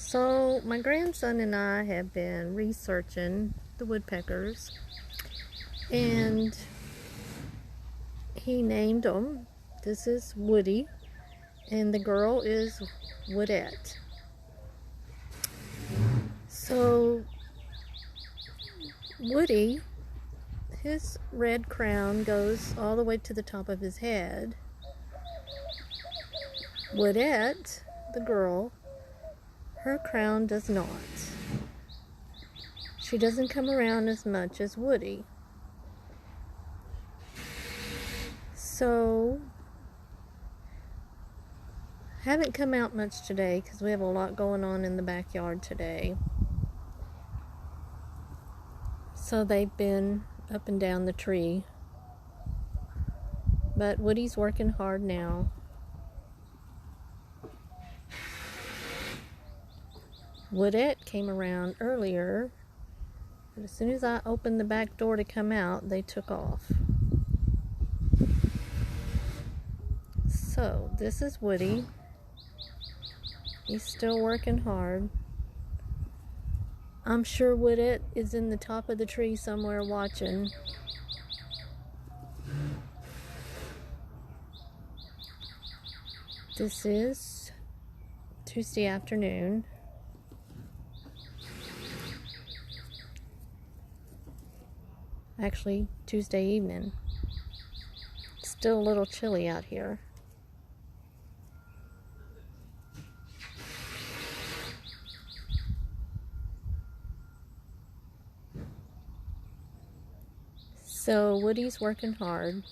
So my grandson and I have been researching the woodpeckers, and he named them. This is Woody, and the girl is Woodette. So Woody, his red crown goes all the way to the top of his head. Woodette, the girl, her crown does not. She doesn't come around as much as Woody. So, haven't come out much today because we have a lot going on in the backyard today. So they've been up and down the tree. But Woody's working hard now. Woodette came around earlier, but as soon as I opened the back door to come out, they took off. So, this is Woody. He's still working hard. I'm sure Woodette is in the top of the tree somewhere watching. This is Tuesday afternoon. Actually, Tuesday evening. It's still a little chilly out here. So Woody's working hard.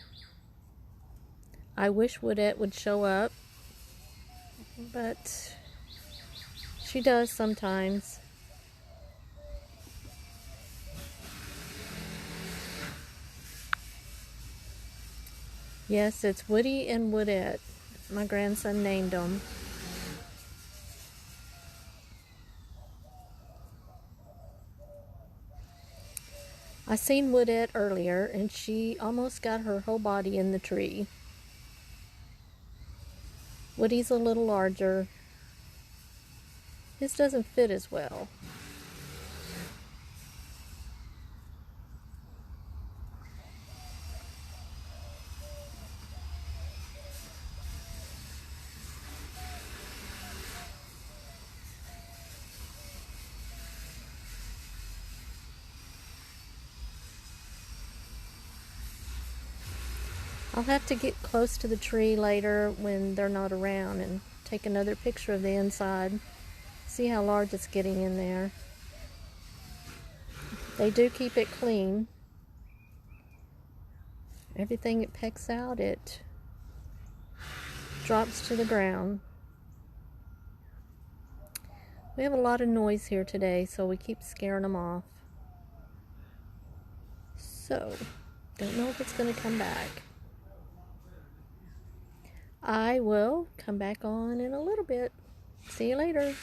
I wish Woodette would show up, but she does sometimes. Yes, it's Woody and Woodette. My grandson named them. I seen Woodette earlier, and she almost got her whole body in the tree. Woody's a little larger. His doesn't fit as well. I'll have to get close to the tree later when they're not around and take another picture of the inside. See how large it's getting in there. They do keep it clean. Everything it pecks out, it drops to the ground. We have a lot of noise here today, so we keep scaring them off. So, don't know if it's going to come back. I will come back on in a little bit. See you later.